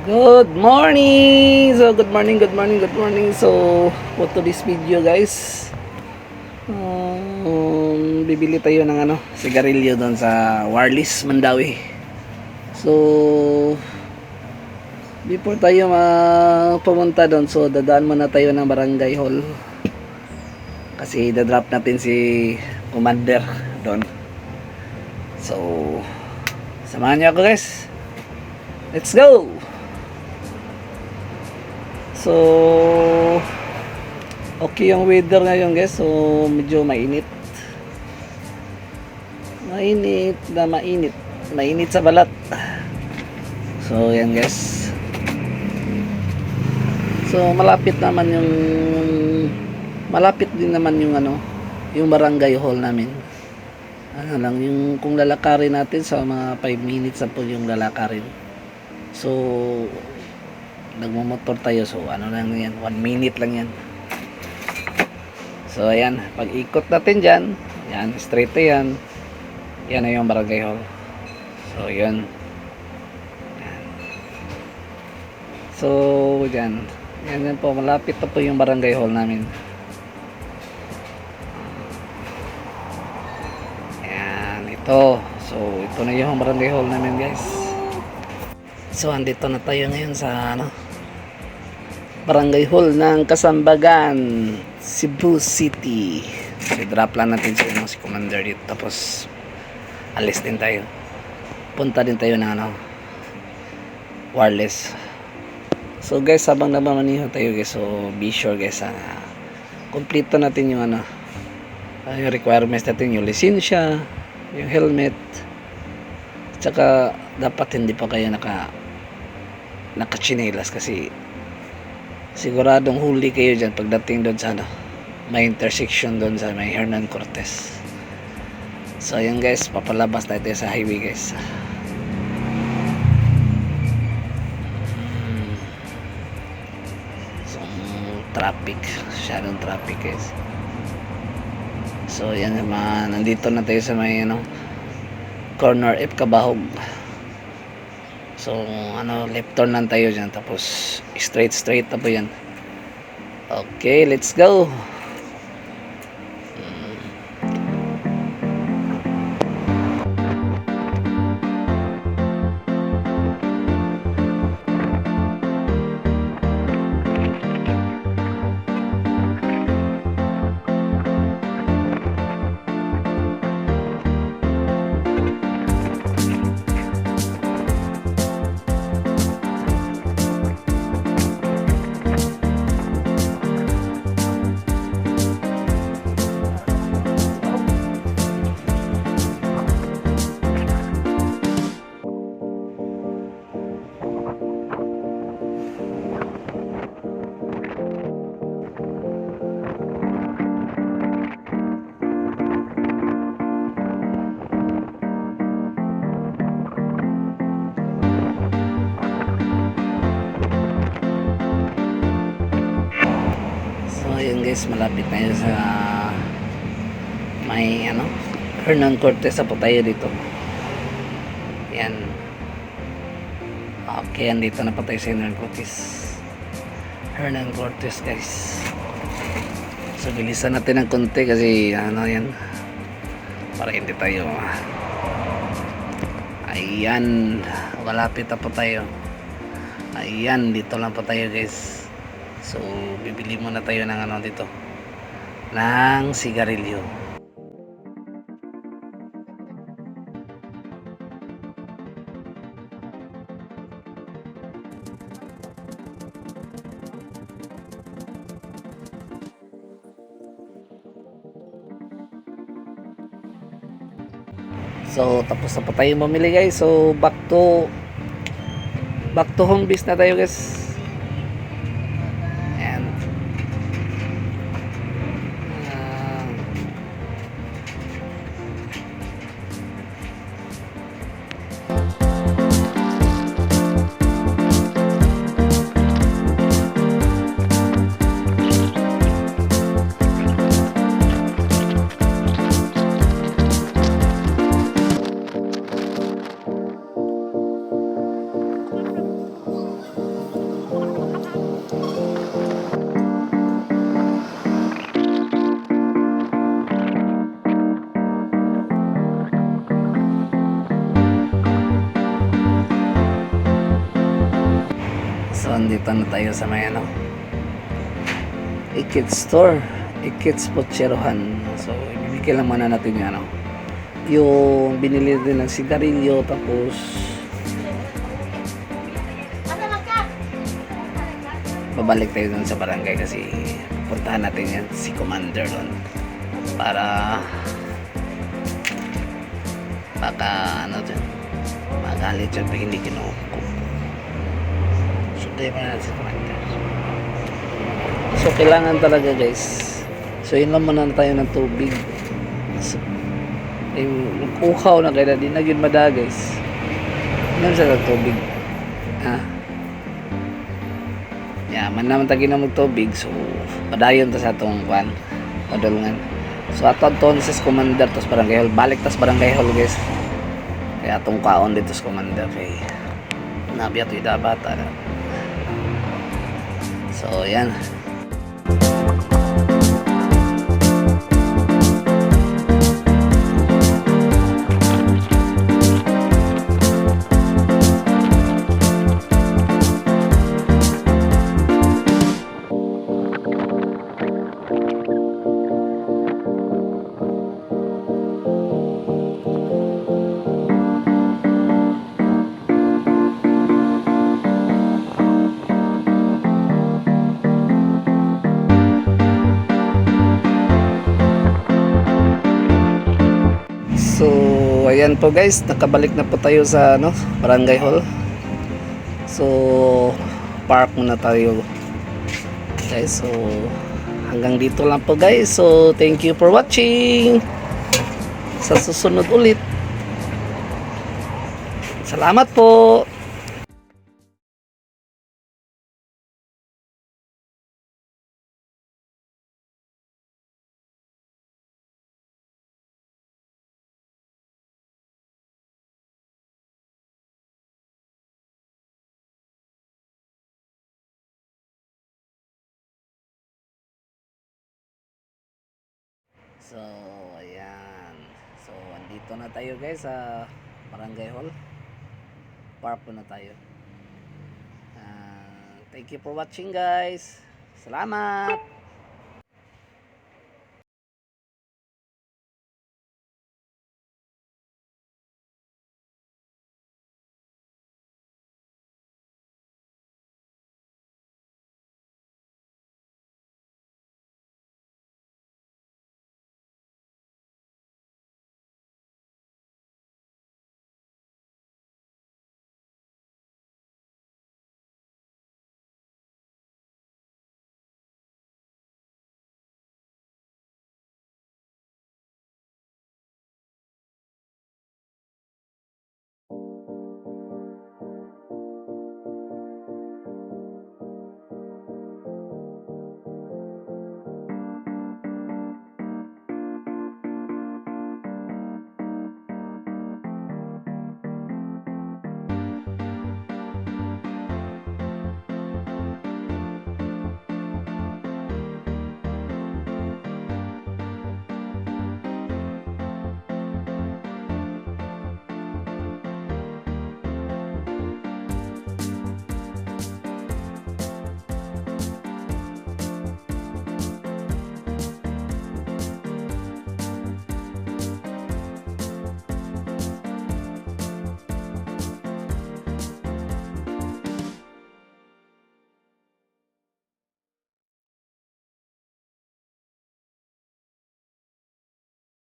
Good morning! So, good morning. So, for today's video guys, bibili tayo ng sigarilyo doon sa Warlis, Mandawi. So, before tayo pumunta doon, so dadaan muna tayo ng barangay hall. Kasi dadrop natin si Commander doon. So, samahan niyo ako guys. Let's go! So, okay yung weather ngayon guys. So, medyo mainit. Mainit sa balat. So, yan guys. So, malapit din naman yung yung barangay hall namin. Yung kung lalakarin natin sa mga 5 minutes na po yung lalakarin. So, nagmumotor tayo, so lang yan, 1 minute lang yan. So ayan, pag ikot natin dyan, yan, straight yan, yan na yung barangay hall. So yun, yan. So yan po, malapit na po yung barangay hall namin. Yan, ito. So ito na yung barangay hall namin guys. So andito na tayo ngayon sa barangay hall ng Kasambagan, Cebu City. So drop lang natin si Commander dito, tapos alis din tayo, punta din tayo ng Warlis. So guys, habang namamaniho tayo guys, so be sure guys, kompleto natin yung yung requirements natin, yung lisensya, yung helmet, tsaka dapat hindi pa kayo nakachinelas, kasi siguradong huli kayo dyan pagdating doon sa may intersection doon sa may Hernan Cortez. So ayan guys, papalabas tayo sa highway guys. So masyadong traffic guys. So yan naman, nandito na tayo sa may corner F Kabahog. So left turn lang tayo dyan, tapos straight na po yan. Okay, let's go. Ayan guys, malapit tayo sa may Hernan Cortez na po tayo dito. Yan. Okay, andito na po tayo sa Hernan Cortez guys. So bilisan natin ng konti kasi yan, para hindi tayo ayan, malapit na po tayo. Ayan, dito lang po tayo guys. So, bibili muna tayo ng dito, ng sigarilyo. So, tapos na po tayo mamili guys. So, back to home base na tayo guys. andito na tayo sa may ano, Ikit Store, Ikit's Pocherohan. So, ibibigay lang muna natin yung ano, yung binili din ng sigarilyo, tapos babalik tayo dun sa barangay kasi puntahan natin yan si Commander dun para baka ano dyan, magalit yun pag hindi kinukup. Sunday pa natin si Commander. So kailangan talaga guys, so yun lang muna tayo ng tubig. So, yung uhaw na kaya di na yun mada guys, yun sa tubig man naman tagi na magtubig, so padayon ta sa atong kwan padulungan. So ato sa Commander tos barangay hall, balik tas barangay hall guys, kaya atong kaon dito sa Commander kay nabi ato idabata na. So yan. So, ayan po guys, nakabalik na po tayo sa ano, barangay hall. So, park muna tayo guys. So, hanggang dito lang po guys. So, thank you for watching. Sa susunod ulit. Salamat po. So, ayan. So, andito na tayo guys sa barangay hall. Park po na tayo. Thank you for watching guys. Salamat.